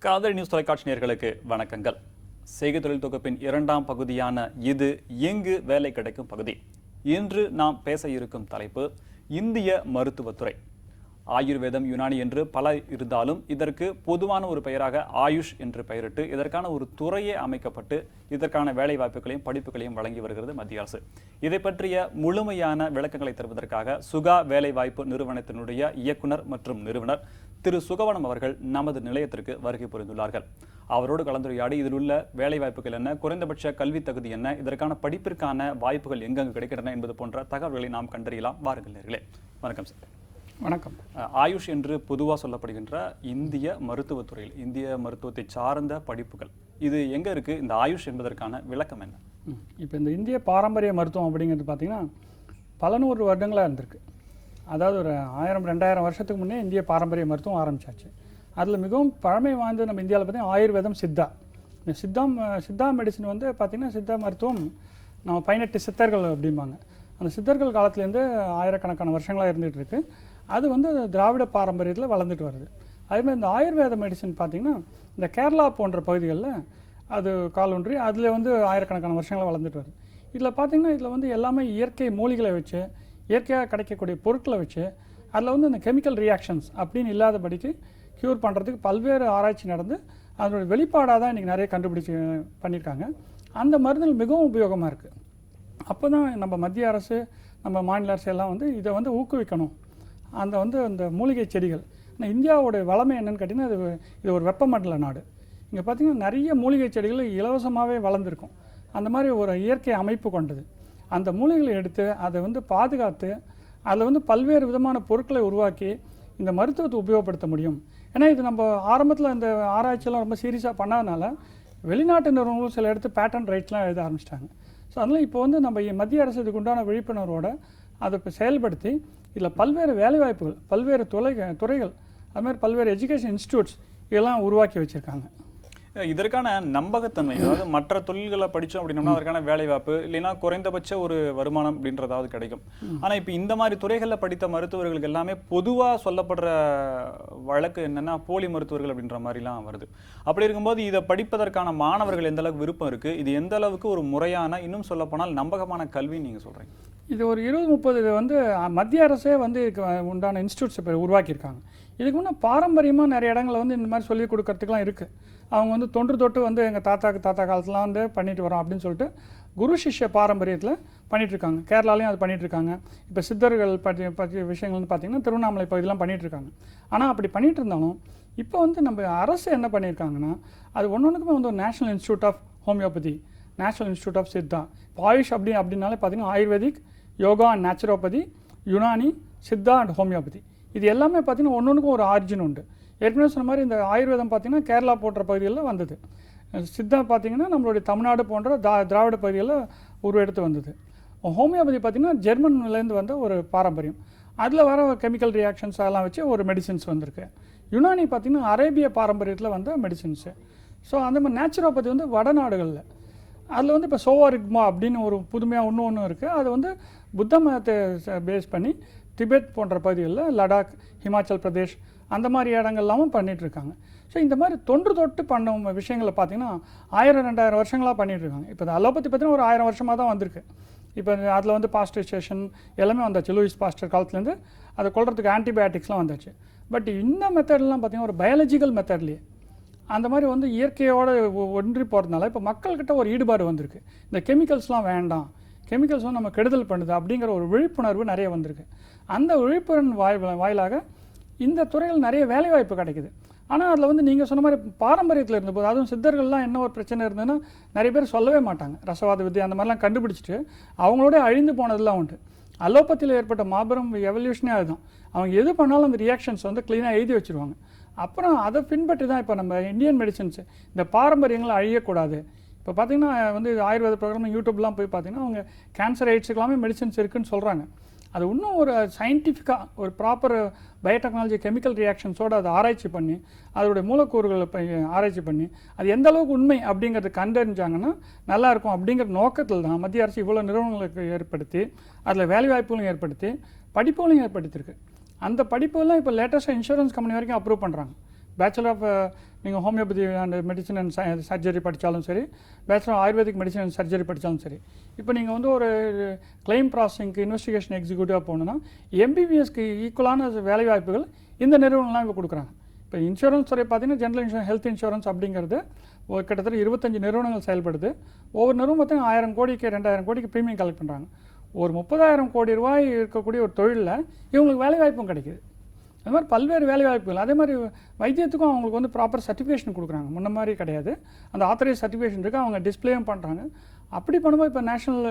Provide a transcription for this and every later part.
காதல் நியூஸ் தொலைக்காட்சி நேயர்களுக்கு வணக்கங்கள். செய்தி தொழில் தொகுப்பின் இரண்டாம் பகுதியான இது எங்கு வேலை கிடைக்கும் பகுதி. இன்று நாம் பேச இருக்கும் தலைப்பு இந்திய மருத்துவத்துறை. ஆயுர்வேதம், யுனானி என்று பல இருந்தாலும் இதற்கு பொதுவான ஒரு பெயராக ஆயுஷ் என்று பெயரிட்டு இதற்கான ஒரு துறையே அமைக்கப்பட்டு இதற்கான வேலை வாய்ப்புகளையும் படிப்புகளையும் வழங்கி வருகிறது மத்திய அரசு. இதை பற்றிய முழுமையான விளக்கங்களை தருவதற்காக சுகா வேலைவாய்ப்பு நிறுவனத்தினுடைய இயக்குனர் மற்றும் நிறுவனர் திரு சுகவனம் அவர்கள் நமது நிலையத்திற்கு வருகை புரிந்துள்ளார்கள். அவரோடு கலந்துரையாடி இதில் உள்ள வேலை வாய்ப்புகள் என்ன, குறைந்தபட்ச கல்வி தகுதி என்ன, இதற்கான படிப்பிற்கான வாய்ப்புகள் எங்கெங்கு கிடைக்கின்றன என்பது போன்ற தகவல்களை நாம் கண்டறியலாம். வாருங்கள் நேர்களே. வணக்கம் சார். வணக்கம். ஆயுஷ் என்று பொதுவாக சொல்லப்படுகின்ற இந்திய மருத்துவத்துறையில் இந்திய மருத்துவத்தை சார்ந்த படிப்புகள் இது எங்கே இருக்குது? இந்த ஆயுஷ் என்பதற்கான விளக்கம் என்ன? இப்போ இந்த இந்திய பாரம்பரிய மருத்துவம் அப்படிங்கிறது பார்த்திங்கன்னா பல நூறு வருடங்களாக இருந்திருக்கு. அதாவது ஒரு 1000-2000 வருஷத்துக்கு முன்னே இந்திய பாரம்பரிய மருத்துவம் ஆரம்பிச்சாச்சு. அதில் மிகவும் பழமை வாய்ந்த நம்ம இந்தியாவில் பார்த்திங்கன்னா ஆயுர்வேதம், சித்தா. இந்த சித்தா மெடிசன் வந்து பார்த்திங்கன்னா சித்தா மருத்துவம் நம்ம 18 சித்தர்கள் அப்படிம்பாங்க. அந்த சித்தர்கள் காலத்துலேருந்து ஆயிரக்கணக்கான வருஷங்களாக இருந்துகிட்டு இருக்கு. அது வந்து திராவிட பாரம்பரியத்தில் வளர்ந்துட்டு வருது. அதேமாதிரி இந்த ஆயுர்வேத மெடிசன் பார்த்திங்கன்னா இந்த கேரளா போன்ற பகுதிகளில் அது காலொன்றி அதில் வந்து ஆயிரக்கணக்கான வருஷங்களாக வளர்ந்துட்டு வருது. இதில் பார்த்திங்கன்னா இதில் வந்து எல்லாமே இயற்கை மூலிகளை வச்சு, இயற்கையாக கிடைக்கக்கூடிய பொருட்களை வச்சு, அதில் வந்து இந்த கெமிக்கல் ரியாக்ஷன்ஸ் அப்படின்னு இல்லாதபடிக்கு க்யூர் பண்ணுறதுக்கு பல்வேறு ஆராய்ச்சி நடந்து அதனுடைய வெளிப்பாடாக தான் இன்றைக்கி நிறைய கண்டுபிடிச்சி பண்ணியிருக்காங்க. அந்த மருந்துகள் மிகவும் உபயோகமாக இருக்குது. அப்போ தான் நம்ம மத்திய அரசு, நம்ம மாநில அரசு எல்லாம் வந்து இதை வந்து ஊக்குவிக்கணும். அந்த மூலிகை செடிகள். ஆனால் இந்தியாவோட வளமை என்னென்னு கேட்டிங்கன்னா இது ஒரு வெப்பமண்டல நாடு. இங்கே பார்த்திங்கன்னா நிறைய மூலிகை செடிகள் இலவசமாகவே வளர்ந்துருக்கும். அந்த மாதிரி ஒரு இயற்கை அமைப்பு கொண்டது. அந்த மூலிகைகளை எடுத்து அதை வந்து பாதுகாத்து அதில் வந்து பல்வேறு விதமான பொருட்களை உருவாக்கி இந்த மருத்துவத்தை உபயோகப்படுத்த முடியும். ஏன்னா இது நம்ம ஆரம்பத்தில் இந்த ஆராய்ச்சியெல்லாம் ரொம்ப சீரியஸாக பண்ணாதனால வெளிநாட்டு நிறுவனங்களும் சில இடத்து பேட்டன் ரைட்ஸ்லாம் எழுத ஆரம்பிச்சிட்டாங்க. ஸோ அதனால் இப்போ வந்து நம்ம மத்திய அரசு இதுக்கு உண்டான விழிப்புணர்வோடு அதை இப்போ செயல்படுத்தி இதில் பல்வேறு வேலைவாய்ப்புகள், பல்வேறு துறைகள், அதுமாதிரி பல்வேறு எஜுகேஷன் இன்ஸ்டியூட்ஸ் இதெல்லாம் உருவாக்கி வச்சுருக்காங்க. இதற்கான நம்பகத்தன்மை, அதாவது மற்ற தொழில்களை படித்தோம் அப்படின்னோம்னா அதற்கான வேலைவாய்ப்பு இல்லைன்னா குறைந்தபட்ச ஒரு வருமானம் அப்படின்றதாவது கிடைக்கும். ஆனால் இப்போ இந்த மாதிரி துறைகளில் படித்த மருத்துவர்களுக்கு எல்லாமே பொதுவாக சொல்லப்படுற வழக்கு என்னென்னா போலி மருத்துவர்கள் அப்படின்ற மாதிரிலாம் வருது. அப்படி இருக்கும்போது இதை படிப்பதற்கான மாணவர்கள் எந்த அளவுக்கு விருப்பம் இருக்குது, இது எந்த அளவுக்கு ஒரு முறையான, இன்னும் சொல்லப்போனால் நம்பகமான கல்வின்னு நீங்கள் சொல்கிறீங்க? இது ஒரு 20-30 வந்து மத்திய அரசே வந்து உண்டான இன்ஸ்டியூட்ஸ் இப்போ உருவாக்கியிருக்காங்க. இதுக்கு முன்னே பாரம்பரியமாக நிறைய இடங்களில் வந்து இந்த மாதிரி சொல்லிக் கொடுக்கறதுக்குலாம் இருக்குது. அவங்க வந்து தொட்டு வந்து எங்கள் தாத்தா காலத்துலாம் வந்து பண்ணிட்டு வரோம் அப்படின்னு சொல்லிட்டு குரு சிஷ்ய பாரம்பரியத்தில் பண்ணிகிட்ருக்காங்க. கேரளாலையும் அது பண்ணிகிட்ருக்காங்க. இப்போ சித்தர்கள் பற்றிய விஷயங்கள் வந்து பார்த்திங்கன்னா திருவண்ணாமலை பகுதியெலாம் பண்ணிகிட்ருக்காங்க. ஆனால் அப்படி பண்ணிகிட்டு இருந்தாலும் இப்போ வந்து நம்ம அரசு என்ன பண்ணியிருக்காங்கன்னா அது ஒன்றுக்குமே வந்து ஒரு national institute of homeopathy, national institute of Siddha, AYUSH அப்படின்னாலே பார்த்திங்கன்னா Ayurvedic, yoga and naturopathy, Unani, Siddha and homeopathy. இது எல்லாமே பார்த்திங்கன்னா ஒன்றுக்கும் ஒரு ஆரிஜின் உண்டு. ஏற்கனவே சொன்ன மாதிரி இந்த ஆயுர்வேதம் பார்த்திங்கன்னா கேரளா போன்ற பகுதிகளில் வந்தது. சித்தா பார்த்திங்கன்னா நம்மளுடைய தமிழ்நாடு போன்ற திராவிட பகுதிகளில் உருவெடுத்து வந்தது. ஹோமியோபதி பார்த்திங்கன்னா ஜெர்மன்லேருந்து வந்த ஒரு பாரம்பரியம். அதில் வர கெமிக்கல் ரியாக்ஷன்ஸ் அதெல்லாம் வச்சு ஒரு மெடிசின்ஸ் வந்திருக்கு. யுனானி பார்த்திங்கன்னா அரேபிய பாரம்பரியத்தில் வந்த மெடிசின்ஸு. ஸோ அந்த மாதிரி நேச்சுரோபதி வந்து வடநாடுகளில். அதில் வந்து இப்போ சோவாரிக்மா அப்படின்னு ஒரு புதுமையாக ஒன்று இருக்குது. அது வந்து புத்த மதத்தை பேஸ் பண்ணி திபெத் போன்ற பகுதிகளில், லடாக், ஹிமாச்சல் பிரதேஷ் அந்த மாதிரி இடங்கள்லாமும் பண்ணிகிட்ருக்காங்க. ஸோ இந்த மாதிரி தொட்டு பண்ண விஷயங்களை பார்த்திங்கன்னா 1000-2000 வருஷங்களாக பண்ணிகிட்ருக்காங்க. இப்போ இந்த அலோபதி பார்த்திங்கன்னா ஒரு 1000 வருஷமாக தான் வந்திருக்கு. இப்போ அதில் வந்து பாஸ்டரைசேஷன் எல்லாமே வந்தாச்சு. லூயிஸ் பாஸ்டர் காலத்துலேருந்து அதை கொள்றதுக்கு ஆன்டிபயோட்டிக்ஸ்லாம் வந்தாச்சு. பட் இந்த மெத்தட்லாம் பார்த்திங்கன்னா ஒரு பயாலஜிக்கல் மெத்தட்லேயே அந்த மாதிரி வந்து இயற்கையோடு ஒன்றி போகிறதுனால இப்போ மக்கள்கிட்ட ஒரு ஈடுபாடு வந்திருக்கு. இந்த கெமிக்கல்ஸ்லாம் வேண்டாம், கெமிக்கல்ஸ் வந்து நம்ம கெடுதல் பண்ணுது அப்படிங்கிற ஒரு விழிப்புணர்வு நிறைய வந்திருக்கு. அந்த விழிப்புணர்வு வாயிலாக இந்த துறையில் நிறைய வேலைவாய்ப்பு கிடைக்குது. ஆனால் அதில் வந்து நீங்கள் சொன்ன மாதிரி பாரம்பரியத்தில் இருந்தபோது, அதுவும் சித்தர்கள்லாம் என்ன ஒரு பிரச்சனை இருந்ததுன்னா நிறைய பேர் சொல்லவே மாட்டாங்க. ரசவாத வித்யா அந்த மாதிரிலாம் கண்டுபிடிச்சிட்டு அவங்களோட அழிந்து போனதெல்லாம் உண்டு. அலோபதியில் ஏற்பட்ட மாபெரும் எவல்யூஷனே அதுதான். அவங்க எது பண்ணாலும் அந்த ரியாக்ஷன்ஸ் வந்து க்ளீனாக எழுதி வச்சுருவாங்க. அப்புறம் அதை பின்பற்றி தான் இப்போ நம்ம இந்தியன் மெடிசன்ஸ் இந்த பாரம்பரியங்களை அழியக்கூடாது. இப்போ பார்த்திங்கன்னா வந்து ஆயுர்வேத ப்ரோக்ராம் யூடியூப்லாம் போய் பார்த்திங்கன்னா அவங்க கேன்சர் எய்ட்ஸுக்கெல்லாமே மெடிசன்ஸ் இருக்குதுன்னு சொல்கிறாங்க. அது இன்னும் ஒரு சயின்டிஃபிக்காக ஒரு ப்ராப்பர் பயோடெக்னாலஜி கெமிக்கல் ரியாக்ஷன்ஸோடு அதை ஆராய்ச்சி பண்ணி அதோடைய மூலக்கூறுகளை ஆராய்ச்சி பண்ணி அது எந்த அளவுக்கு உண்மை அப்படிங்கிறது கண்டறிஞ்சாங்கன்னா நல்லாயிருக்கும் அப்படிங்கிற நோக்கத்தில் தான் மத்திய அரசு இவ்வளோ நிறுவனங்களுக்கு ஏற்படுத்தி அதில் வேலைவாய்ப்புகளும் ஏற்படுத்தி படிப்புகளையும் ஏற்படுத்தியிருக்கு. அந்த படிப்புலாம் இப்போ லேட்டஸ்ட்டாக இன்சூரன்ஸ் கம்பெனி வரைக்கும் அப்ரூவ் பண்ணுறாங்க. பேச்சுலர் ஆஃப் நீங்கள் homeopathy and medicine and surgery படித்தாலும் சரி, bachelor ayurvedic medicine and surgery படித்தாலும் சரி, இப்போ நீங்கள் வந்து ஒரு கிளைம் ப்ராசஸிங்க்கு இன்வெஸ்டிகேஷன் எக்ஸிக்யூட்டிவாக போகணுன்னா எம்பிபிஎஸ்க்கு ஈக்குவலான வேலைவாய்ப்புகள் இந்த நிறுவனம்லாம் இப்போ கொடுக்குறாங்க. இப்போ இன்சூரன்ஸ் துறை பார்த்தீங்கன்னா ஜென்ரல் இன்சூரன்ஸ், ஹெல்த் இன்சூரன்ஸ் அப்படிங்கிறது கிட்டத்தட்ட 25 நிறுவனங்கள் செயல்படுது. ஒவ்வொரு நிறுவனம் பார்த்தீங்கன்னா 1000 கோடிக்கு 2000 கோடிக்கு ப்ரீமியம் கலெக்ட் பண்ணுறாங்க. ஒரு 30,000 கோடி ரூபாய் இருக்கக்கூடிய ஒரு தொழிலில் இவங்களுக்கு வேலைவாய்ப்பும் கிடைக்குது. அது மாதிரி பல்வேறு வேலைவாய்ப்புகள். அதே மாதிரி வைத்தியத்துக்கும் அவங்களுக்கு வந்து ப்ராப்பர் சர்டிஃபிகேஷன் கொடுக்குறாங்க. முன்ன மாதிரி கிடையாது, அந்த ஆத்தரைஸ் சர்டிஃபிகேஷன் இருக்குது, அவங்க டிஸ்பிளேயும் பண்ணுறாங்க. அப்படி பண்ணும்போது இப்போ நேஷனல்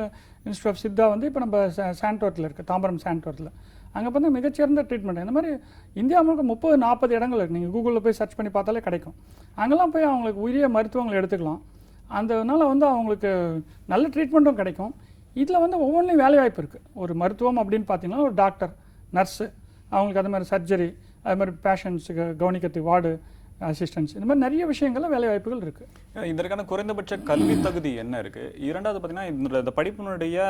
இன்ஸ்டியூட் ஆஃப் சித்தா வந்து இப்போ நம்ம சாண்டோரத்தில் இருக்குது, தாம்பரம் சாண்டோரத்தில். அங்கே பார்த்தா மிகச்சிறந்த ட்ரீட்மெண்ட். இந்த மாதிரி இந்தியா முழுக்க 30-40 இடங்கள் இருக்குது. நீங்கள் கூகுளில் போய் சர்ச் பண்ணி பார்த்தாலே கிடைக்கும். அங்கெல்லாம் போய் அவங்களுக்கு உரிய மருத்துவங்களை எடுத்துக்கலாம். அதனால் வந்து அவங்களுக்கு நல்ல ட்ரீட்மெண்ட்டும் கிடைக்கும். இதில் வந்து ஒவ்வொன்றிலையும் வேலைவாய்ப்பு இருக்குது. ஒரு மருத்துவம் அப்படின்னு பார்த்தீங்கன்னா ஒரு டாக்டர், நர்ஸு, அவங்களுக்கு அது மாதிரி சர்ஜரி, அது மாதிரி பேஷண்ட்ஸுக்கு கவனிக்கிறதுக்கு வார்டு அசிஸ்டன்ஸ், இந்த மாதிரி நிறைய விஷயங்கள்ல வேலைவாய்ப்புகள் இருக்குது. இதற்கான குறைந்தபட்ச கல்வி தகுதி என்ன இருக்குது? இரண்டாவது பார்த்தீங்கன்னா இந்த படிப்பினுடைய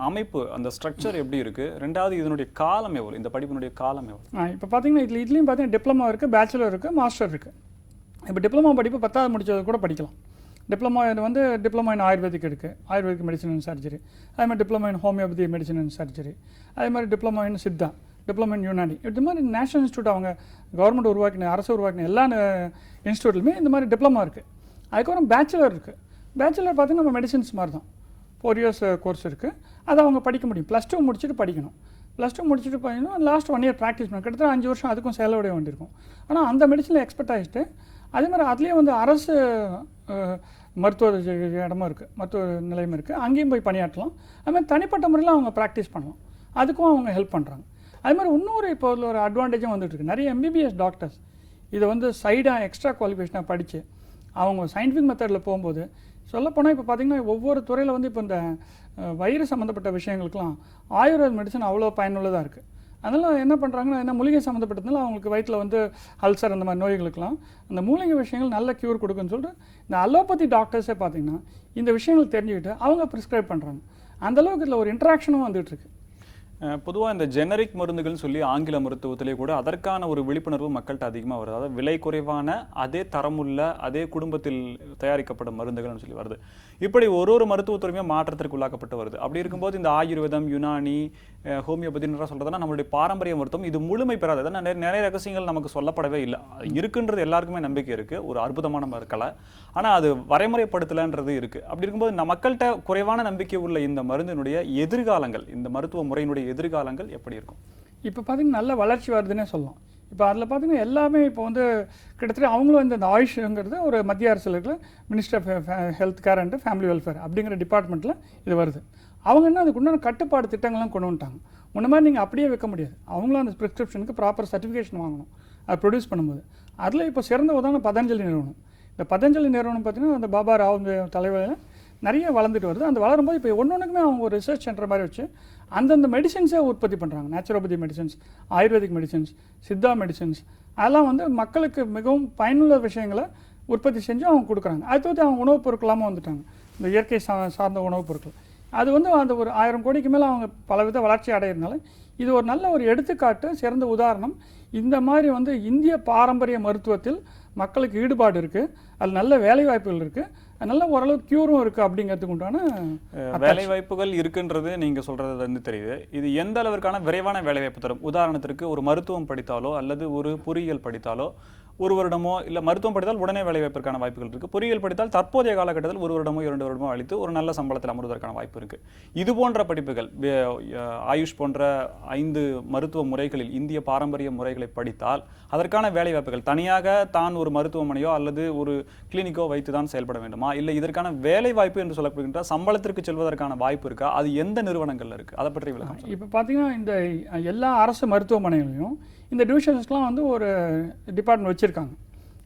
அமைப்பு, அந்த ஸ்ட்ரக்சர் எப்படி இருக்குது? ரெண்டாவது இதனுடைய காலம் எவ்வளோ, இந்த படிப்பினுடைய காலம் எவ்வளோ? இப்போ பார்த்தீங்கன்னா இதுலேயும் பார்த்தீங்கன்னா டிப்ளமா இருக்குது, பேச்சுலர் இருக்குது, மாஸ்டர் இருக்குது. இப்போ டிப்ளமா படிப்பு 10வது முடிச்சது கூட படிக்கலாம். டிப்ளமா வந்து டிப்ளமா இன் ஆயுர்வேதிக் இருக்குது, ஆயுர்வேதிக் மெடிசன் அண்ட் சர்ஜரி. அதே மாதிரி diploma in homeopathy medicine and surgery. அதே மாதிரி diploma in Siddha, diploma in Unani. இது மாதிரி நேஷனல் இன்ஸ்டியூட் அவங்க கவர்மெண்ட் உருவாக்கின, அரசு உருவாக்கின எல்லா இன்ஸ்டியூட்லையுமே இந்த மாதிரி டிப்ளமா இருக்குது. அதுக்கப்புறம் பேச்சுலர் இருக்குது. பேச்சுலர் பார்த்தீங்கன்னா நம்ம மெடிசின்ஸ் மாதிரி தான் 4 years கோர்ஸ் இருக்குது. அதை அவங்க படிக்க முடியும். +2 முடிச்சுட்டு படிக்கணும். +2 முடிச்சுட்டு பார்த்தீங்கன்னா லாஸ்ட் 1 year ப்ராக்டிஸ் பண்ணணும். கிட்டத்தட்ட 5 வருஷம் அதுக்கும் செலவிட வேண்டியிருக்கும். ஆனால் அந்த மெடிசனில் எக்ஸ்பர்ட் ஆகிட்டு அதே மாதிரி அதுலேயே வந்து அரசு மருத்துவ இடமும் இருக்குது, மருத்துவ நிலையம் இருக்குது, அங்கேயும் போய் பணியாற்றலாம். அது மாதிரி தனிப்பட்ட முறையில் அவங்க ப்ராக்டிஸ் பண்ணலாம். அதுக்கும் அவங்க ஹெல்ப் பண்ணுறாங்க. அது மாதிரி இன்னொரு இப்போ ஒரு அட்வான்டேஜும் வந்துட்டுருக்கு. நிறைய எம்பிபிஎஸ் டாக்டர்ஸ் இதை வந்து சைடாக எக்ஸ்ட்ரா குவாலிஃபிகேஷனாக படித்து அவங்க சயின்டிஃபிக் மெத்தடில் போகும்போது சொல்லப்போனால் இப்போ பார்த்திங்கன்னா ஒவ்வொரு துறையில் வந்து இப்போ இந்த வயிறு சம்மந்தப்பட்ட விஷயங்களுக்கெல்லாம் ஆயுர்வேத மெடிசன் அவ்வளோ பயனுள்ளதாக இருக்குது. அதனால் என்ன பண்ணுறாங்கன்னா, என்ன மூலிகை சம்மந்தப்பட்டதுனால அவங்களுக்கு வயிற்றில் வந்து அல்சர் அந்த மாதிரி நோய்களுக்கெல்லாம் அந்த மூலிகை விஷயங்கள் நல்ல க்யூர் கொடுக்குன்னு சொல்லிட்டு இந்த அலோபதி டாக்டர்ஸே பார்த்திங்கன்னா இந்த விஷயங்கள் தெரிஞ்சுக்கிட்டு அவங்க ப்ரிஸ்கிரைப் பண்ணுறாங்க. அந்தளவுக்கு இதில் ஒரு இன்ட்ராக்ஷனும் வந்துட்டுருக்கு. பொதுவாக இந்த ஜெனரிக் மருந்துகள்னு சொல்லி ஆங்கில மருத்துவத்திலே கூட அதற்கான ஒரு விழிப்புணர்வு மக்கள்கிட்ட அதிகமாக வருது. அதாவது விலை குறைவான, அதே தரமுள்ள, அதே குடும்பத்தில் தயாரிக்கப்படும் மருந்துகள்னு சொல்லி வருது. இப்படி ஒரு மருத்துவத்துறையுமே மாற்றத்திற்கு உள்ளாக்கப்பட்டு வருது. அப்படி இருக்கும்போது இந்த ஆயுர்வேதம், யுனானி, ஹோமியோபதின்ற சொல்கிறதுனா நம்மளுடைய பாரம்பரிய மருத்துவம் இது முழுமை பெறாது. அதான் நிறைய ரகசியங்கள் நமக்கு சொல்லப்படவே இல்லை. இருக்குன்றது எல்லாருக்குமே நம்பிக்கை இருக்குது, ஒரு அற்புதமான மருக்கலை. ஆனால் அது வரைமுறைப்படுத்தலைன்றது இருக்குது. அப்படி இருக்கும்போது மக்கள்கிட்ட குறைவான நம்பிக்கை உள்ள இந்த மருந்தினுடைய எதிர்காலங்கள், இந்த மருத்துவ முறையினுடைய எதிர்காலங்கள் எப்படி இருக்கும்? இப்போ பார்த்தீங்கன்னா நல்ல வளர்ச்சி வருதுன்னே சொல்லலாம். இப்போ அதில் பார்த்தீங்கன்னா எல்லாமே இப்போ வந்து கிட்டத்தட்ட அவங்களும் இந்த ஆயுஷ்ங்கிறது ஒரு மத்திய அரசில் இருக்கிற minister of health care and family welfare அப்படிங்கிற டிபார்ட்மெண்ட்டில் இது வருது. அவங்க என்ன அதுக்கு உண்டான கட்டுப்பாடு திட்டங்கள்லாம் கொண்டு வந்துட்டாங்க. முன்ன மாதிரி நீங்கள் அப்படியே வைக்க முடியாது. அவங்களும் அந்த ப்ரிஸ்கிரிப்ஷனுக்கு ப்ராப்பர் சர்டிஃபிகேஷன் வாங்கணும் அதை ப்ரொடியூஸ் பண்ணும்போது. அதில் இப்போ சிறந்த உதாரணம் பதஞ்சலி நிறுவனம். இந்த பதஞ்சலி நிறுவனம் பார்த்தீங்கன்னா அந்த பாபா ராவ் தலைவரில் நிறைய வளர்ந்துட்டு வருது. அந்த வளரும்போது இப்போ ஒன்றுக்குமே அவங்க ஒரு ரிசர்ச் சென்டர் மாதிரி வச்சு அந்தந்த மெடிசன்ஸே உற்பத்தி பண்ணுறாங்க. Naturopathy medicines, ayurvedic medicines, Siddha medicines, அதெல்லாம் வந்து மக்களுக்கு மிகவும் பயனுள்ள விஷயங்களை உற்பத்தி செஞ்சு அவங்க கொடுக்குறாங்க. அது தவிர்த்து அவங்க உணவுப் பொருட்களாமல் வந்துட்டாங்க, இந்த இயற்கை சார்ந்த உணவுப் பொருட்கள். அது வந்து அந்த ஒரு 1000 கோடிக்கு மேலே அவங்க பலவித வளர்ச்சி அடைகிறதுனால இது ஒரு நல்ல ஒரு எடுத்துக்காட்டு, சிறந்த உதாரணம். இந்த மாதிரி வந்து இந்திய பாரம்பரிய மருத்துவத்தில் மக்களுக்கு ஈடுபாடு இருக்குது, அதில் நல்ல வேலைவாய்ப்புகள் இருக்குது, நல்ல ஓரளவு க்யூரும் இருக்குது. அப்படிங்கிறதுக்கு உண்டான வேலைவாய்ப்புகள் இருக்குன்றது நீங்கள் சொல்கிறது வந்து தெரியுது. இது எந்த அளவிற்கான விரைவான வேலைவாய்ப்பு தரும்? உதாரணத்திற்கு ஒரு மருத்துவம் படித்தாலோ அல்லது ஒரு பொறியியல் படித்தாலோ 1 வருடமோ, இல்லை மருத்துவம் படித்தால் உடனே வேலைவாய்ப்பிற்கான வாய்ப்புகள் இருக்குது. பொறியியல் படித்தால் தற்போதைய காலகட்டத்தில் 1 வருடமோ 2 வருடமோ அளித்து ஒரு நல்ல சம்பளத்தில் அமர்வதற்கான வாய்ப்பு இருக்குது. இது போன்ற படிப்புகள், ஆயுஷ் போன்ற 5 மருத்துவ முறைகளில் இந்திய பாரம்பரிய முறைகளை படித்தால் அதற்கான வேலைவாய்ப்புகள் தனியாக தான் ஒரு மருத்துவமனையோ அல்லது ஒரு கிளினிக்கோ வைத்து தான் செயல்பட வேண்டுமா, இல்லை இதற்கான வேலைவாய்ப்பு என்று சொல்லப்படுகின்ற சம்பளத்திற்கு செல்வதற்கான வாய்ப்பு இருக்கா? அது எந்த நிறுவனங்கள்ல இருக்குது? அதை பற்றி விளக்கம். இப்போ பார்த்தீங்கன்னா இந்த எல்லா அரசு மருத்துவமனைகளையும் இந்த டிவிஷன்ஸ்லாம் வந்து ஒரு டிபார்ட்மெண்ட் வச்சுருக்காங்க.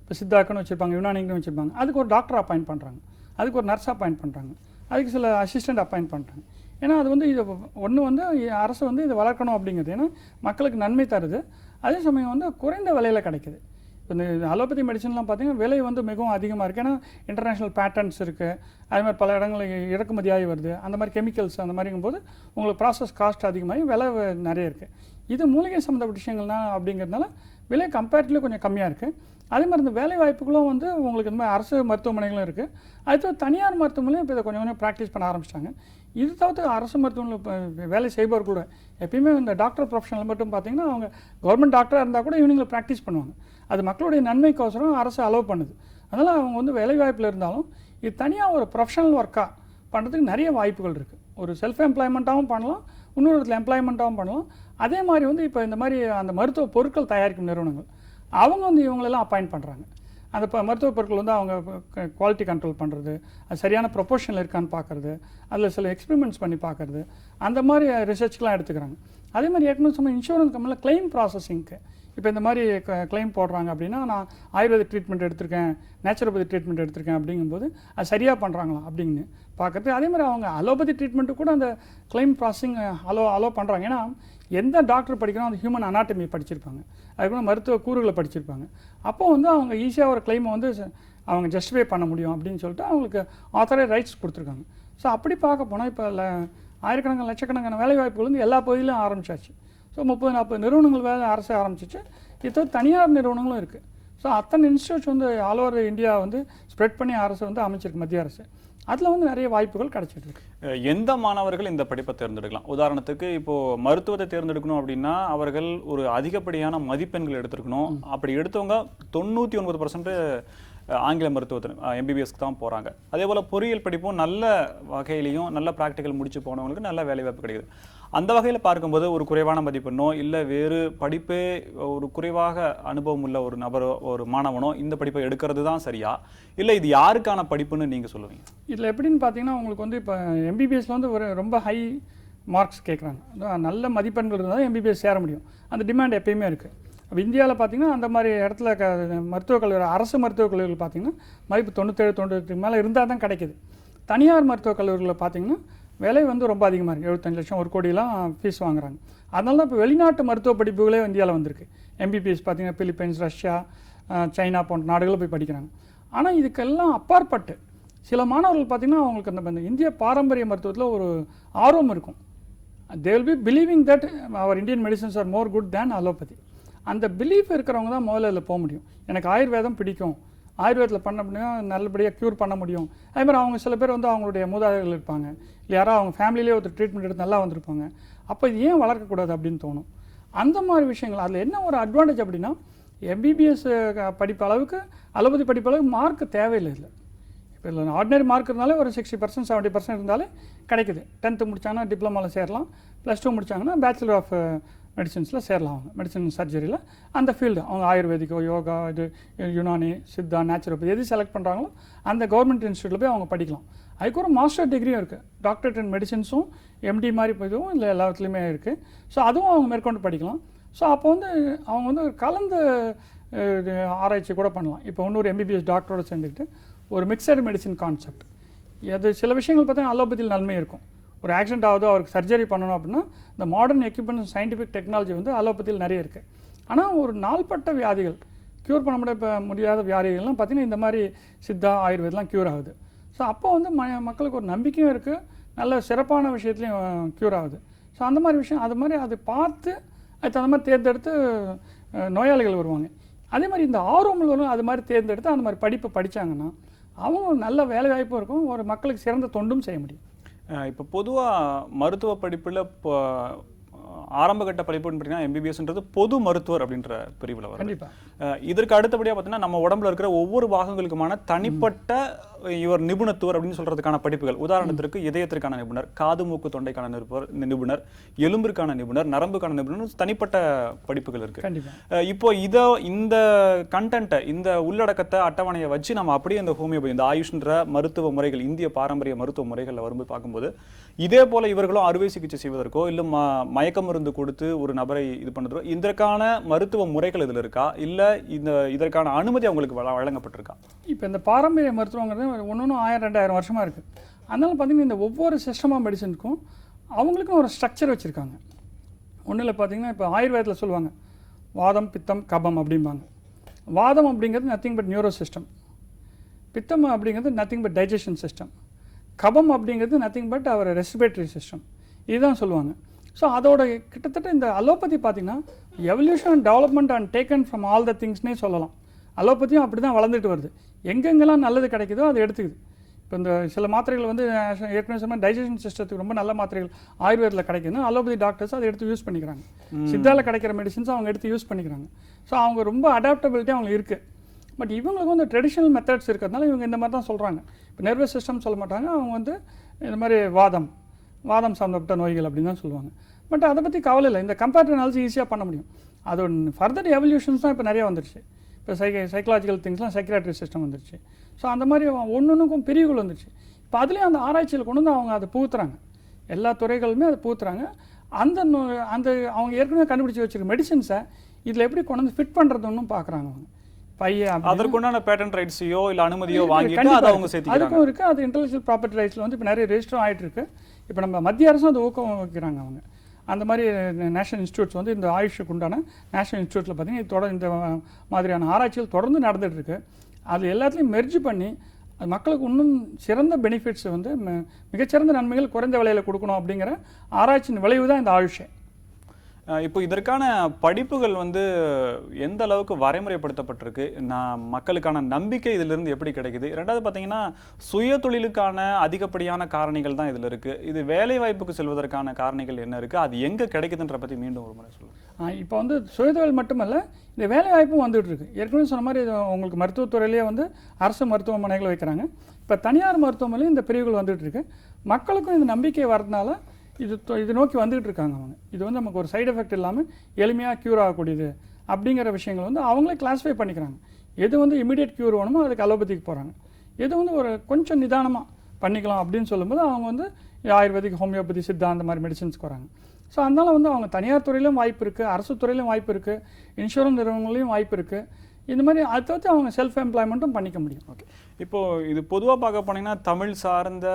இப்போ சித்தாக்குன்னு வச்சுருப்பாங்க, யுனானிக்குன்னு வச்சுருப்பாங்க. அதுக்கு ஒரு டாக்டர் அப்பாயிண்ட் பண்ணுறாங்க, அதுக்கு ஒரு நர்ஸ் அப்பாயிண்ட் பண்ணுறாங்க, அதுக்கு சில அசிஸ்டண்ட் அப்பாயிண்ட் பண்ணுறாங்க. ஏன்னா அது வந்து இது ஒன்று வந்து அரசு வந்து இதை வளர்க்கணும் அப்படிங்கிறது. ஏன்னா மக்களுக்கு நன்மை தருது, அதே சமயம் வந்து குறைந்த விலையில் கிடைக்குது. இப்போ இந்த அலோபதி மெடிசன்லாம் பார்த்தீங்கன்னா விலை வந்து மிகவும் அதிகமாக இருக்குது. ஏன்னா இன்டர்நேஷ்னல் பேட்டர்ன்ஸ் இருக்குது, அது மாதிரி பல இடங்களில் இறக்குமதியாகி வருது. அந்த மாதிரி கெமிக்கல்ஸ் அந்த மாதிரிங்கும்போது உங்களுக்கு ப்ராசஸ் காஸ்ட் அதிகமாகி விலை நிறைய இருக்குது. இது மூலிகை சம்மந்தப்பட்ட விஷயங்கள்னா அப்படிங்கிறதுனால விலை கம்பேரிட்டிவ்லி கொஞ்சம் கம்மியாக இருக்குது. அதே மாதிரி இந்த வேலை வாய்ப்புகளும் வந்து உங்களுக்கு இந்த மாதிரி அரசு மருத்துவமனைகளும் இருக்குது. அது தனியார் மருத்துவமனையும் இப்போ இதை கொஞ்சம் கொஞ்சம் ப்ராக்டிஸ் பண்ண ஆரம்பிச்சிட்டாங்க. இது தவிர்த்து அரசு மருத்துவமனையில் இப்போ வேலை செய்பவர் கூட எப்பயுமே இந்த டாக்டர் ப்ரொஃபஷனல் மட்டும் பார்த்தீங்கன்னா அவங்க கவர்மெண்ட் டாக்டராக இருந்தால் கூட ஈவினிங்கில் ப்ராக்டிஸ் பண்ணுவாங்க. அது மக்களுடைய நன்மைக்கோசரம் அரசு அலோவ் பண்ணுது. அதனால் அவங்க வந்து வேலை வாய்ப்பில் இருந்தாலும் இது தனியாக ஒரு ப்ரொஃபஷனல் ஒர்க்காக பண்ணுறதுக்கு நிறைய வாய்ப்புகள் இருக்குது. ஒரு செல்ஃப் எம்ப்ளாய்மெண்ட்டாகவும் பண்ணலாம், இன்னொரு இடத்துல எம்ப்ளாய்மெண்ட்டாகவும் பண்ணலாம். அதே மாதிரி வந்து இப்போ இந்த மாதிரி அந்த மருத்துவ பொருட்கள் தயாரிக்கும் நிறுவனங்கள் அவங்க வந்து இவங்களெல்லாம் அப்பாயிண்ட் பண்ணுறாங்க. அந்த மருத்துவ பொருட்கள் வந்து அவங்க குவாலிட்டி கண்ட்ரோல் பண்ணுறது, அது சரியான ப்ரொபோர்ஷனில் இருக்கான்னு பார்க்குறது, அதில் சில எக்ஸ்பெரிமெண்ட்ஸ் பண்ணி பார்க்குறது, அந்த மாதிரி ரிசர்ச்க்கெலாம் எடுத்துக்கிறாங்க. அதே மாதிரி ஏற்கனவே சொன்ன இன்சூரன்ஸ் கம்பெனியில் கிளைம் ப்ராசஸிங்க்கு இப்போ இந்த மாதிரி கிளைம் போடுறாங்க அப்படின்னா, நான் ஆயுர்வேதிக் ட்ரீட்மெண்ட் எடுத்திருக்கேன், நேச்சுரோபதி ட்ரீட்மெண்ட் எடுத்திருக்கேன் அப்படிங்கும்போது அது சரியாக பண்ணுறாங்களா அப்படின்னு பார்க்குறது. அதே மாதிரி அவங்க அலோபதி ட்ரீட்மெண்ட்டு கூட அந்த கிளைம் ப்ராசஸிங் அலோ பண்ணுறாங்க. ஏன்னா எந்த டாக்டர் படிக்கணும் அந்த ஹியூமன் அனாட்டமி படிச்சிருப்பாங்க, அதுக்கு மருத்துவ கூறுகளை படிச்சிருப்பாங்க. அப்போ வந்து அவங்க ஈஸியாக ஒரு கிளைமை வந்து அவங்க ஜஸ்டிஃபை பண்ண முடியும் அப்படின்னு சொல்லிட்டு அவங்களுக்கு ஆத்தரைஸ் ரைட்ஸ் கொடுத்துருக்காங்க. ஸோ அப்படி பார்க்க போனால் இப்போ ஆயிரக்கணக்கான லட்சக்கணக்கான வேலைவாய்ப்புகள் வந்து எல்லா பகுதியிலும் ஆரம்பிச்சாச்சு. ஸோ 30-40 நிறுவனங்கள் வேலை அரசு ஆரம்பிச்சிச்சு. இது தனியார் நிறுவனங்களும் இருக்குது. ஸோ அத்தனை இன்ஸ்டியூட்ஸ் வந்து ஆல் ஓவர் இந்தியா வந்து ஸ்ப்ரெட் பண்ணி அரசு வந்து அமைச்சிருக்கு, மத்திய அரசு. அதில் வந்து நிறைய வாய்ப்புகள் கிடைச்சிட்டு இருக்கு. எந்த மாணவர்கள் இந்த படிப்பை தேர்ந்தெடுக்கலாம்? உதாரணத்துக்கு இப்போது மருத்துவத்தை தேர்ந்தெடுக்கணும் அப்படின்னா அவர்கள் ஒரு அதிகப்படியான மதிப்பெண்கள் எடுத்திருக்கணும். அப்படி எடுத்தவங்க 99% ஆங்கில மருத்துவத்தில் எம்பிபிஎஸ்க்கு தான் போகிறாங்க. அதே போல் பொறியியல் படிப்பும் நல்ல வகையிலையும் நல்ல ப்ராக்டிக்கல் முடிச்சு போனவங்களுக்கு நல்ல வேலைவாய்ப்பு கிடைக்குது. அந்த வகையில் பார்க்கும்போது ஒரு குறைவான மதிப்பெண்ணோ இல்லை வேறு படிப்பே ஒரு குறைவாக அனுபவம் உள்ள ஒரு நபரோ ஒரு மாணவனோ இந்த படிப்பை எடுக்கிறது தான் சரியா, இல்லை இது யாருக்கான படிப்புன்னு நீங்கள் சொல்லுவீங்க? இதில் எப்படின்னு பார்த்தீங்கன்னா உங்களுக்கு வந்து இப்போ எம்பிபிஎஸ்ல வந்து ஒரு ரொம்ப ஹை மார்க்ஸ் கேட்குறாங்க. நல்ல மதிப்பெண்கள் இருந்தால் தான் எம்பிபிஎஸ் சேர முடியும். அந்த டிமாண்ட் எப்பயுமே இருக்குது. அப்போ இந்தியாவில் பார்த்தீங்கன்னா அந்த மாதிரி இடத்துல மருத்துவக் கல்லூரி, அரசு மருத்துவக் கல்லூரிகள் பார்த்தீங்கன்னா மதிப்பு 97-98 மேலே இருந்தால் தான் கிடைக்குது. தனியார் மருத்துவக் கல்லூரிகளில் பார்த்தீங்கன்னா விலை வந்து ரொம்ப அதிகமாக இருக்குது. 75 லட்சம் 1 கோடியெலாம் ஃபீஸ் வாங்குறாங்க. அதனால தான் இப்போ வெளிநாட்டு மருத்துவ படிப்புகளே இந்தியாவில் வந்திருக்கு. எம்பிபிஎஸ் பார்த்தீங்கன்னா பிலிப்பைன்ஸ், ரஷ்யா, சைனா போன்ற நாடுகளில் போய் படிக்கிறாங்க. ஆனால் இதுக்கெல்லாம் அப்பாற்பட்டு சில மாணவர்கள் பார்த்தீங்கன்னா அவங்களுக்கு அந்த இந்திய பாரம்பரிய மருத்துவத்தில் ஒரு ஆர்வம் இருக்கும். they will be believing that our Indian medicines are more good than allopathy. அந்த பிலீஃப் இருக்கிறவங்க தான் முதல்ல இதில் போக முடியும். எனக்கு ஆயுர்வேதம் பிடிக்கும், ஆயுர்வேதத்தில் பண்ண முடியும், நல்லபடியாக க்யூர் பண்ண முடியும். அதே மாதிரி அவங்க சில பேர் வந்து அவங்களுடைய மூதாதைகள் இருப்பாங்க, இல்லை யாராவது அவங்க ஃபேமிலியிலே ஒரு ட்ரீட்மெண்ட் எடுத்து நல்லா வந்திருப்பாங்க. அப்போ இது ஏன் வளர்க்கக்கூடாது அப்படின்னு தோணும். அந்த மாதிரி விஷயங்கள் அதில் என்ன ஒரு அட்வான்டேஜ் அப்படின்னா, எம்பிபிஎஸ் படிப்பு அளவுக்கு அலோபதி படிப்பு அளவுக்கு மார்க் தேவையில்லை. இல்லை இப்போ இல்லை ஆர்டினரி மார்க் இருந்தாலே ஒரு 60% 70% இருந்தாலே கிடைக்குது. 10th முடித்தாங்கன்னா டிப்ளமாவில் சேரலாம், +2 முடித்தாங்கன்னா பேச்சுலர் ஆஃப் மெடிசன்ஸில் சேரலாம். அவங்க மெடிசன் சர்ஜரியில் அந்த ஃபீல்டு அவங்க ஆயுர்வேதிக்கோ, யோகா, இது யுனானி, சித்தா, நேச்சுரோபதி எது செலக்ட் பண்ணுறாங்களோ அந்த கவர்மெண்ட் இன்ஸ்டியூட்டில் போய் அவங்க படிக்கலாம். அதுக்கு ஒரு மாஸ்டர் டிகிரியும் இருக்குது. டாக்டரேட் இன் மெடிசன்ஸும் எம்டி மாதிரி இதுவும் இல்லை எல்லாத்துலேயுமே இருக்குது. ஸோ அதுவும் அவங்க மேற்கொண்டு படிக்கலாம். ஸோ அப்போ வந்து அவங்க வந்து கலந்து ஆராய்ச்சி கூட பண்ணலாம். இப்போ இன்னொரு எம்பிபிஎஸ் டாக்டரோட சேர்ந்துக்கிட்டு ஒரு மிக்சடு மெடிசின் கான்செப்ட். அது சில விஷயங்கள் பார்த்தீங்கன்னா அலோபதியில் நன்மை இருக்கும். ஒரு ஆக்சிடென்ட் ஆகுது, அவருக்கு சர்ஜரி பண்ணணும் அப்படின்னா இந்த மாடர்ன் எக்யூப்மெண்ட் சயின்டிஃபிக் டெக்னாலஜி வந்து அலோபதியில் நிறைய இருக்குது. ஆனால் ஒரு நாள்பட்ட வியாதிகள் க்யூர் பண்ண முடியாத வியாதிகள்லாம் பார்த்திங்கன்னா இந்த மாதிரி சித்தா, ஆயுர்வேதெலாம் க்யூர் ஆகுது. ஸோ அப்போ வந்து மக்களுக்கு ஒரு நம்பிக்கையும் இருக்குது, நல்ல சிறப்பான விஷயத்துலையும் க்யூர் ஆகுது. ஸோ அந்த மாதிரி விஷயம் அது மாதிரி அதை பார்த்து அது தகுந்த மாதிரி தேர்ந்தெடுத்து நோயாளிகள் வருவாங்க. அதே மாதிரி இந்த ஆர்வங்கள் வரும், அது மாதிரி தேர்ந்தெடுத்து அந்த மாதிரி படிப்பை படித்தாங்கன்னா அவங்க ஒரு நல்ல வேலை வாய்ப்பும் இருக்கும், ஒரு மக்களுக்கு சிறந்த தொண்டும் செய்ய முடியும். இப்போ பொதுவாக மருத்துவ படிப்பில் இப்போ ஆரம்பகட்ட படிப்புன்னு பார்த்தீங்கன்னா எம்பிபிஎஸ்ன்றது பொது மருத்துவர் அப்படின்ற பிரிவில் வரும். கண்டிப்பாக இதற்கு அடுத்தபடியாக பார்த்தீங்கன்னா நம்ம உடம்புல இருக்கிற ஒவ்வொரு பாகங்களுக்குமான தனிப்பட்ட இவர் நிபுணத்துவர் அப்படின்னு சொல்றதுக்கான படிப்புகள், உதாரணத்திற்கு இதயத்திற்கான நிபுணர், காது மூக்கு தொண்டைக்கான நிபுணர், எலும்பிற்கான நிபுணர், நரம்புக்கான நிபுணர், தனிப்பட்ட படிப்புகள் இருக்கு. இப்போ இந்த கண்டென்ட்டை, இந்த உள்ளடக்கத்தை, அட்டவணையை வச்சு நம்ம அப்படியே இந்த ஹோமியோபதி, இந்த ஆயுஷ்ன்ற மருத்துவ முறைகள், இந்திய பாரம்பரிய மருத்துவ முறைகளில் வரும்போது பார்க்கும்போது இதே போல இவர்களும் அறுவை சிகிச்சை செய்வதற்கோ இல்லை மயக்க மருந்து கொடுத்து ஒரு நபரை இது பண்ணுறதோ இதற்கான மருத்துவ முறைகள் இதில் இருக்கா, இல்லை இதற்கான அனுமதி அவங்களுக்கு வழங்கப்பட்டிருக்கா? இப்போ இந்த பாரம்பரிய மருத்துவங்கிறது ஒன்று 1000-2000 வருஷமாக இருக்குது. அதனால் பார்த்திங்கன்னா இந்த ஒவ்வொரு சிஸ்டம் ஆஃப் மெடிசனுக்கும் அவங்களுக்கும் ஒரு ஸ்ட்ரக்சர் வச்சுருக்காங்க. ஒன்றில் பார்த்திங்கன்னா இப்போ ஆயுர்வேதத்தில் சொல்லுவாங்க வாதம், பித்தம், கபம் அப்படிம்பாங்க. வாதம் அப்படிங்கிறது நத்திங் பட் நியூரோ சிஸ்டம், பித்தம் அப்படிங்கிறது நத்திங் பட் டைஜஷன் சிஸ்டம், கபம் அப்படிங்கிறது nothing but our respiratory system, இதுதான் சொல்லுவாங்க. ஸோ அதோட கிட்டத்தட்ட இந்த அலோபதி பார்த்திங்கன்னா evolution and development and taken from all the திங்ஸ்னே சொல்லலாம். அலோபதியும் அப்படி தான் வளர்ந்துட்டு வருது. எங்கெங்கெல்லாம் நல்லது கிடைக்குதோ அதை எடுத்துக்குது. இப்போ இந்த சில மாத்திரைகள் வந்து ஏற்கனவே சொன்ன டைஜஷன் சிஸ்டத்துக்கு ரொம்ப நல்ல மாத்திரைகள் ஆயுர்வேதத்தில் கிடைக்குதுன்னா அலோபதி டாக்டர்ஸ் அதை எடுத்து யூஸ் பண்ணிக்கிறாங்க. சித்தால கிடைக்கிற மெடிசின்ஸ் அவங்க எடுத்து யூஸ் பண்ணிக்கிறாங்க. ஸோ அவங்க ரொம்ப அடாப்டபிலிட்டி அவங்களுக்கு இருக்குது. பட் இவங்களுக்கு வந்து ட்ரெடிஷ்னல் மெத்தட்ஸ் இருக்கிறதுனால இவங்க இந்த மாதிரி தான் சொல்கிறாங்க. இப்போ நர்வஸ் சிஸ்டம் சொல்ல மாட்டாங்க, அவங்க வந்து இந்த மாதிரி வாதம் சம்மந்தப்பட்ட நோய்கள் அப்படின்னு தான் சொல்லுவாங்க. பட் அதை பற்றி கவலை இல்லை. இந்த கம்பேரிட்டிவ் அனாலிசிஸ் ஈஸியாக பண்ண முடியும். அது ஃபர்தர் எவல்யூஷன்ஸ் தான் இப்போ நிறைய வந்துருச்சு. இப்போ சைக்கலாஜிக்கல் திங்ஸ்லாம் சைக்கியாட்ரி சிஸ்டம் வந்துருச்சு. ஸோ அந்த மாதிரி ஒன்றுக்கும் பிரிவுகள் வந்துருச்சு. இப்போ அதுலேயும் அந்த ஆராய்ச்சியில் கொண்டு வந்து அவங்க அதை புகுத்துறாங்க. எல்லா துறைகளுமே அதை புகுத்துறாங்க. அந்த அவங்க ஏற்கனவே கண்டுபிடிச்சி வச்சிருக்க மெடிசின்ஸை இதில் எப்படி கொண்டு வந்து ஃபிட் பண்ணுறதுன்னு பார்க்குறாங்க. அவங்க அதற்குண்டான பேட்டன்ட் ரைட்ஸையோ இல்லை அனுமதியோ வாங்கிட்டு அதை அவங்க சேர்த்துக்கிறாங்க. அதுக்கும் இருக்குது. அது இன்டெலெக்சுவல் ப்ராப்பர்ட்டி ரைட்ஸில் வந்து இப்போ நிறைய ரெஜிஸ்டர் ஆகிட்டு இருக்கு. இப்போ நம்ம மத்திய அரசும் அது ஊக்கம் வைக்கிறாங்க. அவங்க அந்த மாதிரி நேஷனல் இன்ஸ்டியூட்ஸ் வந்து இந்த ஆயுஷுக்கு உண்டான நேஷனல் இன்ஸ்டியூட்டில் பார்த்தீங்கன்னா இந்த மாதிரியான ஆராய்ச்சிகள் தொடர்ந்து நடந்துகிட்டு இருக்கு. அது எல்லாத்துலேயும் மெர்ஜ் பண்ணி அது மக்களுக்கு இன்னும் சிறந்த பெனிஃபிட்ஸ் வந்து மிகச்சிறந்த நன்மைகள் குறைந்த விலையில் கொடுக்கணும் அப்படிங்கிற ஆராய்ச்சியின் விளைவு தான் இந்த ஆயுஷே. இப்போ இதற்கான படிப்புகள் வந்து எந்த அளவுக்கு வரைமுறைப்படுத்தப்பட்டிருக்கு, மக்களுக்கான நம்பிக்கை இதிலிருந்து எப்படி கிடைக்குது? ரெண்டாவது பார்த்தீங்கன்னா சுய தொழிலுக்கான அதிகப்படியான காரணிகள் தான் இதில் இருக்குது. இது வேலை வாய்ப்புக்கு செல்வதற்கான காரணிகள் என்ன இருக்குது, அது எங்கே கிடைக்குதுன்ற பற்றி மீண்டும் ஒரு முறை சொல்லுங்கள். இப்போ வந்து சுயதொழில் மட்டுமல்ல, இந்த வேலை வாய்ப்பும் வந்துட்டு இருக்கு. ஏற்கனவே சொன்ன மாதிரி உங்களுக்கு மருத்துவத்துறையிலேயே வந்து அரசு மருத்துவமனைகள் வைக்கிறாங்க. இப்போ தனியார் மருத்துவமனையும் இந்த பிரிவுகள் வந்துட்டு இருக்கு. மக்களுக்கும் இந்த நம்பிக்கை வரதுனால இது நோக்கி வந்துகிட்டு இருக்காங்க. அவங்க இது வந்து நமக்கு ஒரு சைடு எஃபெக்ட் இல்லாமல் எளிமையாக க்யூர் ஆகக்கூடியது அப்படிங்கிற விஷயங்கள் வந்து அவங்களே கிளாஸிஃபை பண்ணிக்கிறாங்க. எது வந்து இமீடியட் க்யூர் வேணுமோ அதுக்கு அலோபதிக்கு போகிறாங்க. எது வந்து ஒரு கொஞ்சம் நிதானமாக பண்ணிக்கலாம் அப்படின்னு சொல்லும்போது அவங்க வந்து ஆயுர்வேதிக், ஹோமியோபதி, சித்தா அந்த மாதிரி மெடிசன்ஸ்க்கு வராங்க. ஸோ அதனால் வந்து அவங்க தனியார் துறையிலும் வாய்ப்பு இருக்குது, அரசு துறையிலும் வாய்ப்பு இருக்குது, இன்சூரன்ஸ் நிறுவனங்களையும் வாய்ப்பு இருக்குது. இந்த மாதிரி அதை தவிர்த்து அவங்க செல்ஃப் எம்ப்ளாய்மெண்ட்டும் பண்ணிக்க முடியும். ஓகே, இப்போது இது பொதுவாக பார்க்க போனீங்கன்னா தமிழ் சார்ந்த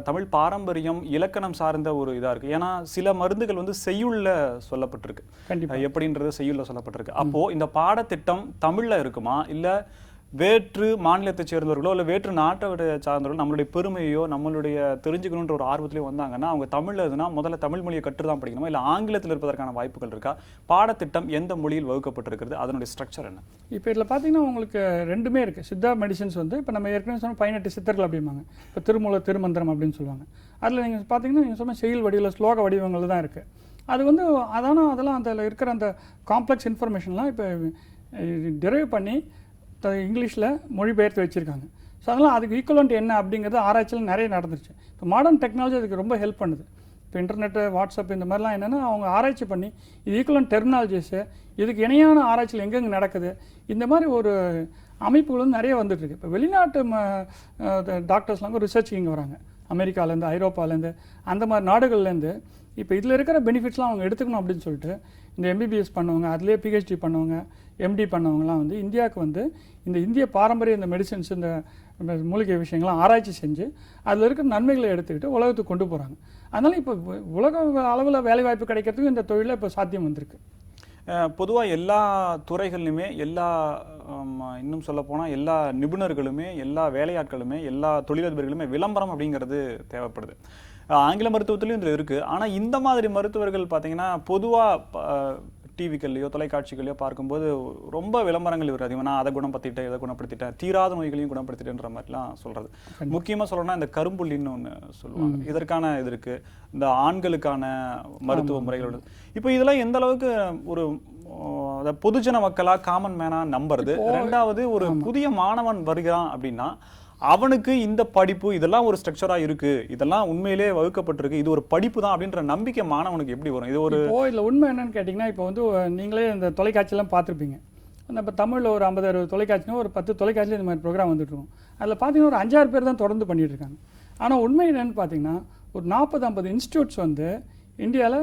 தமிழ் பாரம்பரியம் இலக்கணம் சார்ந்த ஒரு இதாக இருக்குது. ஏன்னா சில மருந்துகள் வந்து செய்யுள்ள சொல்லப்பட்டிருக்கு. கண்டிப்பாக எப்படின்றது செய்யுள்ள சொல்லப்பட்டிருக்கு. அப்போது இந்த பாடத்திட்டம் தமிழில் இருக்குமா, இல்லை வேற்று மாநிலத்தை சேர்ந்தவர்களோ இல்லை வேற்று நாட்டை சார்ந்தவர்களோ நம்மளுடைய பெருமையோ நம்மளுடைய தெரிஞ்சுக்கணுன்ற ஒரு ஆர்வத்திலேயே வந்தாங்கன்னா அவங்க தமிழில் எதுனா முதல்ல தமிழ் மொழியை கற்று தான் படிக்கணுமா, இல்லை ஆங்கிலத்தில் இருப்பதற்கான வாய்ப்புகள் இருக்கா? பாடத்திட்டம் எந்த மொழியில் வகுக்கப்பட்டிருக்கிறது, அதனுடைய ஸ்ட்ரக்சர் என்ன? இப்போ இதில் பார்த்தீங்கன்னா உங்களுக்கு ரெண்டுமே இருக்குது. சித்தா மெடிசன்ஸ் வந்து இப்போ நம்ம ஏற்கனவே சொன்ன 18 சித்தர்கள் அப்படிம்பாங்க. இப்போ திருமூல திருமந்திரம் அப்படின்னு சொல்லுவாங்க. அதில் நீங்கள் பார்த்தீங்கன்னா நீங்கள் சொன்ன செயல் வடிவில் ஸ்லோக வடிவங்கள் தான் இருக்குது. அது வந்து அதெல்லாம் அதில் இருக்கிற அந்த காம்ப்ளெக்ஸ் இன்ஃபர்மேஷன்லாம் இப்போ டெரைவ் பண்ணி இங்கிலீஷில் மொழிபெயர்த்து வச்சுருக்காங்க. ஸோ அதனால் அதுக்கு ஈக்குவலண்ட் என்ன அப்படிங்கிறது ஆராய்ச்சியில் நிறைய நடந்துருச்சு. இப்போ மாடர்ன் டெக்னாலஜி அதுக்கு ரொம்ப ஹெல்ப் பண்ணுது. இப்போ இன்டர்நெட்டு, வாட்ஸ்அப் இந்த மாதிரிலாம் என்னென்னா அவங்க ஆராய்ச்சி பண்ணி இது ஈக்குவலண்ட் டெர்மினாலஜிஸு, இதுக்கு இணையான ஆராய்ச்சியில் எங்கெங்கே நடக்குது, இந்த மாதிரி ஒரு அமைப்புகள் வந்து நிறைய வந்துட்டுருக்கு. இப்போ வெளிநாட்டு டாக்டர்ஸ்லாம் ரிசர்ச் இங்கே வராங்க, அமெரிக்காலேருந்து, ஐரோப்பாலேருந்து, அந்த மாதிரி நாடுகள்லேருந்து. இப்போ இதில் இருக்கிற பெனிஃபிட்ஸ்லாம் அவங்க எடுத்துக்கணும் அப்படின்னு சொல்லிட்டு இந்த எம்பிபிஎஸ் பண்ணவங்க, அதுலேயே பிஹெச்டி பண்ணவங்க, எம்டி பண்ணவங்கலாம் வந்து இந்தியாவுக்கு வந்து இந்த இந்திய பாரம்பரிய இந்த மெடிசன்ஸ், இந்த மூலிகை விஷயங்கள்லாம் ஆராய்ச்சி செஞ்சு அதில் இருக்கிற நன்மைகளை எடுத்துக்கிட்டு உலகத்துக்கு கொண்டு போகிறாங்க. அதனால் இப்போ உலக அளவில் வேலைவாய்ப்பு கிடைக்கிறதுக்கு இந்த தொழிலில் இப்போ சாத்தியம் வந்திருக்கு. பொதுவாக எல்லா துறைகள்லையுமே இன்னும் சொல்லப்போனால் எல்லா நிபுணர்களுமே, எல்லா வேலையாட்களுமே, எல்லா தொழிலதிபர்களுமே விளம்பரம் அப்படிங்கிறது தேவைப்படுது. ஆங்கில மருத்துவத்திலையும் இதில் இருக்குது. ஆனால் இந்த மாதிரி மருத்துவர்கள் பார்த்தீங்கன்னா பொதுவாக டிவிக்கள்லையோ தொலைக்காட்சிகளையோ பார்க்கும்போது ரொம்ப விளம்பரங்கள் இவர் அதிகமாக நான் அதை குணப்படுத்திட்டேன், இதை குணப்படுத்திட்டேன், தீராத நோய்களையும் குணப்படுத்திட்டேன்ற மாதிரிலாம் சொல்கிறது. முக்கியமாக சொல்லணும்னா இந்த கரும்புள்ளின்னு ஒன்று சொல்லுவாங்க. இதற்கான இது இருக்குது, இந்த ஆண்களுக்கான மருத்துவ முறைகளோட. இப்போ இதெல்லாம் எந்த அளவுக்கு ஒரு பொதுஜன மக்களாக காமன் மேனாக நம்புறது? ரெண்டாவது, ஒரு புதிய மாணவன் வருகிறான் அப்படின்னா அவனுக்கு இந்த படிப்பு இதெல்லாம் ஒரு ஸ்ட்ரக்சராக இருக்குது, இதெல்லாம் உண்மையிலே வகுக்கப்பட்டிருக்கு, இது ஒரு படிப்பு தான் அப்படின்ற நம்பிக்கை மாணவனுக்கு எப்படி வரும்? இது ஒரு இல்லை உண்மை என்னன்னு கேட்டிங்கன்னா, இப்போ வந்து நீங்களே இந்த தொலைக்காட்சியெல்லாம் பார்த்துருப்பீங்க. இப்போ தமிழில் ஒரு 50-60 தொலைக்காட்சினா ஒரு 10 தொலைக்காட்சியில் இந்த மாதிரி ப்ரோக்ராம் வந்துட்டுருக்கும். அதில் பார்த்தீங்கன்னா ஒரு 5-6 பேர் தான் தொடர்ந்து பண்ணிகிட்டு இருக்காங்க. ஆனால் உண்மை என்னென்னு பார்த்தீங்கன்னா ஒரு 40-50 இன்ஸ்டியூட்ஸ் வந்து இந்தியாவில்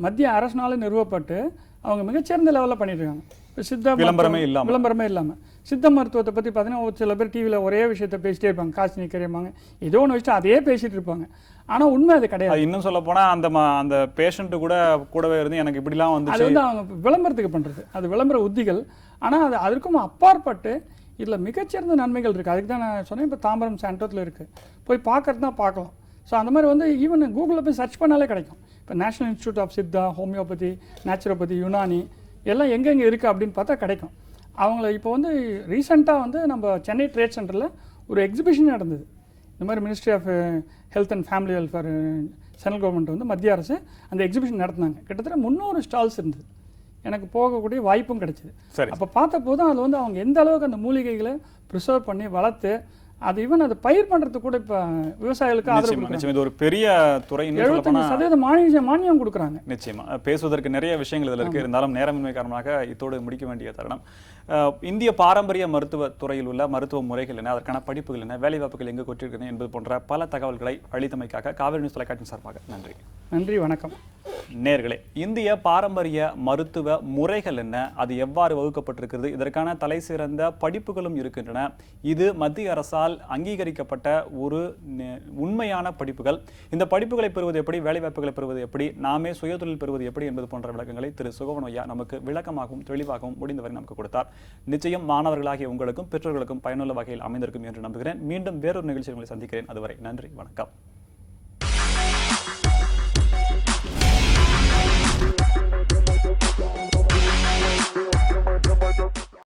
மத்திய அரசினால நிறுவப்பட்டு அவங்க மிகச்சிறந்த லெவலில் பண்ணிட்டு இருக்காங்க. சித்த விளம்பரமே இல்லாமல் சித்த மருத்துவத்தை பற்றி பார்த்தீங்கன்னா ஒரு சில பேர் டிவியில் ஒரே விஷயத்தை பேசிட்டே இருப்பாங்க, காசு நிற்கிறேம்பாங்க, ஏதோ ஒன்று வச்சுட்டு அதே பேசிகிட்டு இருப்பாங்க. ஆனால் உண்மை அது கிடையாது. இன்னும் சொல்ல போனால் அந்த பேஷண்ட்டு கூடவே இருந்து எனக்கு இப்படிலாம் வந்து அது வந்து அவங்க விளம்பரத்துக்கு பண்ணுறது, அது விளம்பர உத்திகள். ஆனால் அது அதற்கும் அப்பாற்பட்டு இதில் மிகச்சிறந்த நன்மைகள் இருக்குது. அதுக்கு தான் நான் சொன்னேன், இப்போ தாம்பரம் சென்டரத்தில் இருக்குது, போய் பார்க்கறது தான் பார்க்கலாம். ஸோ அந்த மாதிரி வந்து ஈவன் கூகுளில் போய் சர்ச் பண்ணாலே கிடைக்கும். இப்போ national institute of Siddha, homeopathy, naturopathy, Unani, எல்லாம் எங்கெங்கே இருக்குது அப்படின்னு பார்த்தா கிடைக்கும். அவங்கள இப்போ வந்து ரீசெண்டாக வந்து நம்ம சென்னை ட்ரேட் சென்டரில் ஒரு எக்ஸிபிஷன் நடந்தது. இந்த மாதிரி ministry of health and family welfare central government வந்து மத்திய அரசு அந்த எக்ஸிபிஷன் நடத்தினாங்க. கிட்டத்தட்ட 300 ஸ்டால்ஸ் இருந்தது. எனக்கு போகக்கூடிய வாய்ப்பும் கிடைச்சிது. அப்போ பார்த்த போதும் அதில் வந்து அவங்க எந்த அளவுக்கு அந்த மூலிகைகளை ப்ரிசர்வ் பண்ணி வளர்த்து அது ஈவன் அதை பயிர் பண்ணுறதுக்கு கூட இப்போ விவசாயிகளுக்கு ஆதரவு கொடுக்குறாங்க. இது ஒரு பெரிய துறை. 75% மானியம் கொடுக்குறாங்க. நிச்சயமா பேசுவதற்கு நிறைய விஷயங்கள் இதில் இருக்கு. இருந்தாலும் நேரமின்மை காரணமாக இத்தோடு முடிக்க வேண்டிய தருணம். இந்திய பாரம்பரிய மருத்துவ துறையில் உள்ள மருத்துவ முறைகள் என்ன, அதற்கான படிப்புகள் என்ன, வேலைவாய்ப்புகள் எங்கு கொற்றிருக்கின்றன என்பது போன்ற பல தகவல்களை அளித்தமைக்காக காவிரி நியூஸ் தொலைக்காட்சி சார்பாக நன்றி. நன்றி, வணக்கம். நேர்களே, இந்திய பாரம்பரிய மருத்துவ முறைகள் என்ன, அது எவ்வாறு வகுக்கப்பட்டிருக்கிறது, இதற்கான தலை சிறந்த படிப்புகளும் இருக்கின்றன. இது மத்திய அரசால் அங்கீகரிக்கப்பட்ட ஒரு உண்மையான படிப்புகள். இந்த படிப்புகளை பெறுவது எப்படி, வேலைவாய்ப்புகளை பெறுவது எப்படி, நாமே சுயதொழில் பெறுவது எப்படி என்பது போன்ற விளக்கங்களை திரு சுகவன் ஐயா நமக்கு விளக்கமாகவும் தெளிவாகவும் முடிந்தவரை நமக்கு கொடுத்தார். நிச்சயம் மாணவர்களாகிய உங்களுக்கும் பெற்றோர்களுக்கும் பயனுள்ள வகையில் அமைந்திருக்கும் என்று நம்புகிறேன். மீண்டும் வேறொரு நிகழ்ச்சிகளை சந்திக்கிறேன். அதுவரை நன்றி, வணக்கம்.